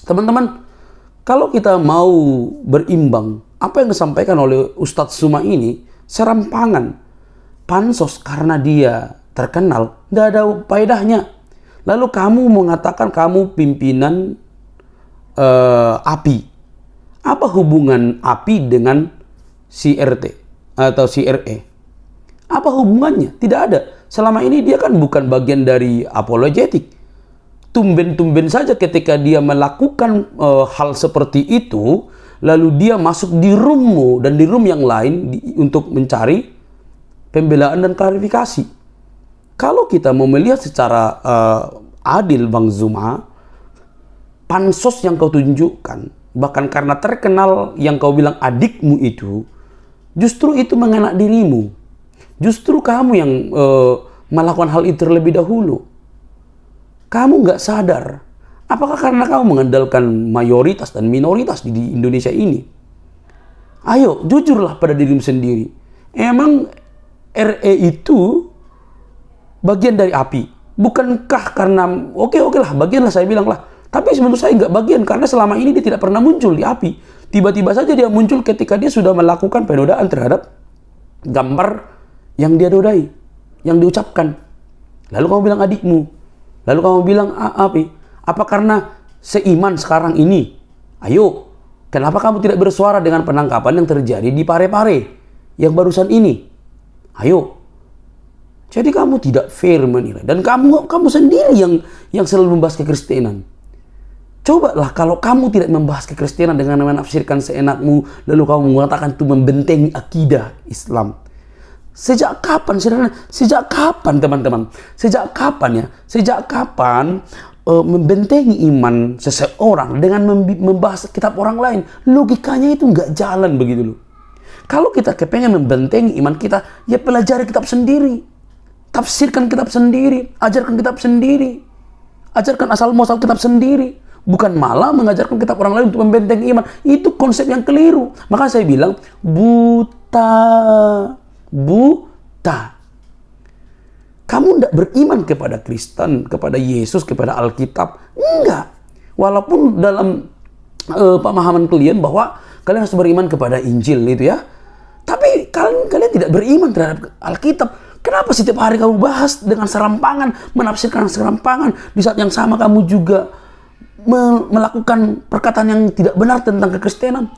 Teman-teman, kalau kita mau berimbang, apa yang disampaikan oleh Ustadz Suma ini serampangan, pansos karena dia terkenal, nggak ada faedahnya. Lalu kamu mengatakan kamu pimpinan API. Apa hubungan API dengan si RT atau si RE? Apa hubungannya? Tidak ada. Selama ini dia kan bukan bagian dari apologetik. Tumben-tumben saja ketika dia melakukan hal seperti itu, lalu dia masuk di roommu dan di room yang lain untuk mencari pembelaan dan klarifikasi. Kalau kita mau melihat secara adil, Bang Zuma, pansos yang kau tunjukkan, bahkan karena terkenal yang kau bilang adikmu itu, justru itu mengena dirimu. Justru kamu yang melakukan hal itu terlebih dahulu. Kamu nggak sadar. Apakah karena kamu mengandalkan mayoritas dan minoritas di Indonesia ini? Ayo, jujurlah pada dirimu sendiri. Emang RE itu bagian dari API? Bukankah karena, oke lah, bagian lah saya bilang lah. Tapi menurut saya nggak bagian, karena selama ini dia tidak pernah muncul di API. Tiba-tiba saja dia muncul ketika dia sudah melakukan penodaan terhadap gambar yang dia dodai, yang diucapkan. Lalu kamu bilang adikmu. Lalu kamu bilang API. Apa karena seiman sekarang ini? Ayo, kenapa kamu tidak bersuara dengan penangkapan yang terjadi di Parepare yang barusan ini? Ayo. Jadi kamu tidak fair menilai, dan kamu sendiri yang selalu membahas kekristenan. Cobalah kalau kamu tidak membahas kekristenan dengan menafsirkan seenakmu, lalu kamu mengatakan itu membentengi akidah Islam. Sejak kapan, saudara? Sejak kapan, teman-teman? Sejak kapan membentengi iman seseorang dengan membahas kitab orang lain? Logikanya itu nggak jalan begitu loh. Kalau kita kepengen membentengi iman kita, ya pelajari kitab sendiri, tafsirkan kitab sendiri, ajarkan kitab sendiri, ajarkan asal muasal kitab sendiri. Bukan malah mengajarkan kitab orang lain untuk membentengi iman. Itu konsep yang keliru. Maka saya bilang buta. Kamu tidak beriman kepada Kristen, kepada Yesus, kepada Alkitab. Enggak. Walaupun dalam pemahaman kalian bahwa kalian harus beriman kepada Injil itu ya. Tapi kalian tidak beriman terhadap Alkitab. Kenapa setiap hari kamu bahas dengan serampangan, menafsirkan serampangan, di saat yang sama kamu juga melakukan perkataan yang tidak benar tentang kekristenan?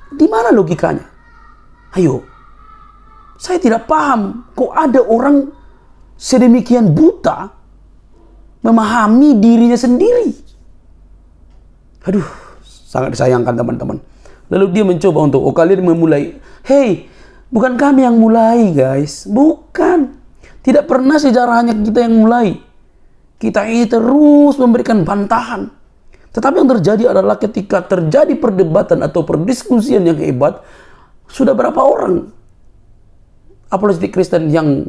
Di mana logikanya? Ayo. Saya tidak paham kok ada orang sedemikian buta memahami dirinya sendiri. Aduh, Sangat disayangkan teman-teman. Lalu dia mencoba untuk, oh kalian memulai. Hey, bukan kami yang mulai guys. Bukan. Tidak pernah sejarahnya kita yang mulai. Kita ini terus memberikan bantahan. Tetapi yang terjadi adalah ketika terjadi perdebatan atau perdiskusian yang hebat, sudah berapa orang apologetik Kristen yang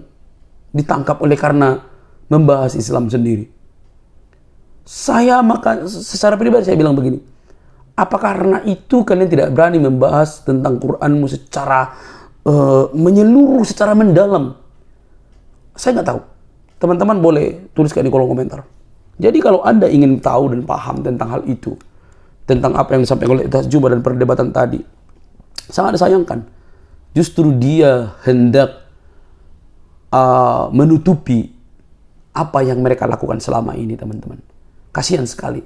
ditangkap oleh karena membahas Islam sendiri. Saya maka secara pribadi saya bilang begini, apa karena itu kalian tidak berani membahas tentang Quranmu secara menyeluruh, secara mendalam? Saya nggak tahu. Teman-teman boleh tuliskan di kolom komentar. Jadi kalau Anda ingin tahu dan paham tentang hal itu, tentang apa yang disampaikan oleh Tasjubah dan perdebatan tadi, sangat disayangkan. Justru dia hendak menutupi apa yang mereka lakukan selama ini, teman-teman. Kasihan sekali.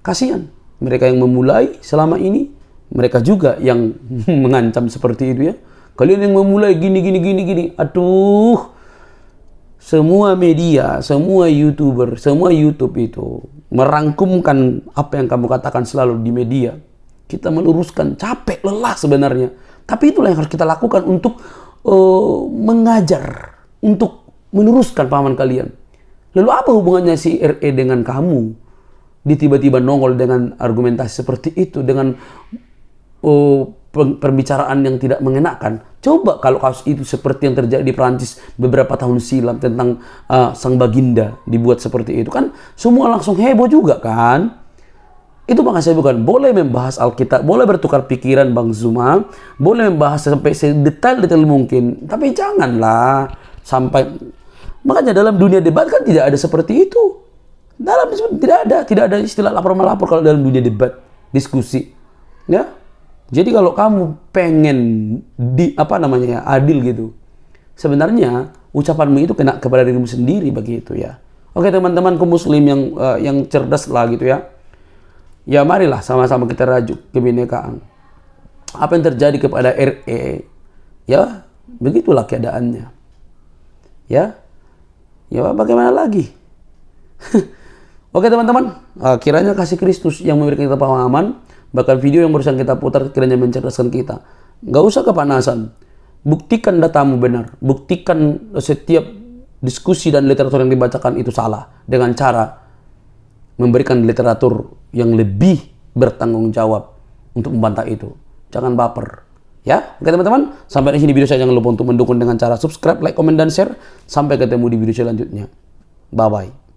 Kasihan. Mereka yang memulai selama ini, mereka juga yang mengancam seperti itu ya. Kalian yang memulai gini. Aduh. Semua media, semua YouTuber, semua YouTube itu merangkumkan apa yang kamu katakan selalu di media. Kita meluruskan, capek, lelah sebenarnya. Tapi itulah yang harus kita lakukan untuk mengajar, untuk meluruskan pahaman kalian. Lalu apa hubungannya si RE dengan kamu? Dia tiba-tiba nongol dengan argumentasi seperti itu, dengan pembicaraan yang tidak mengenakan. Coba kalau kasus itu seperti yang terjadi di Perancis beberapa tahun silam tentang sang baginda dibuat seperti itu, kan semua langsung heboh juga kan. Itu makanya saya bukan boleh membahas Alkitab, boleh bertukar pikiran Bang Zuma, boleh membahas sampai sedetail-detail mungkin, tapi janganlah sampai. Makanya dalam dunia debat kan tidak ada seperti itu. Tidak ada istilah lapor melapor kalau dalam dunia debat, diskusi. Ya. Jadi kalau kamu pengen adil gitu, sebenarnya ucapanmu itu kena kepada dirimu sendiri begitu ya. Oke teman-teman kaum muslim yang cerdas lah gitu ya. Ya marilah sama-sama kita rajuk kebinekaan. Apa yang terjadi kepada RE, ya begitulah keadaannya. Ya bagaimana lagi? Oke teman-teman, kiranya kasih Kristus yang memberikan kita pemahaman. Bahkan video yang barusan kita putar kiranya mencerdaskan kita. Nggak usah kepanasan. Buktikan datamu benar. Buktikan setiap diskusi dan literatur yang dibacakan itu salah. Dengan cara memberikan literatur yang lebih bertanggung jawab untuk membantah itu. Jangan baper. Ya, oke teman-teman. Sampai di sini video saya. Jangan lupa untuk mendukung dengan cara subscribe, like, komen, dan share. Sampai ketemu di video selanjutnya. Bye-bye.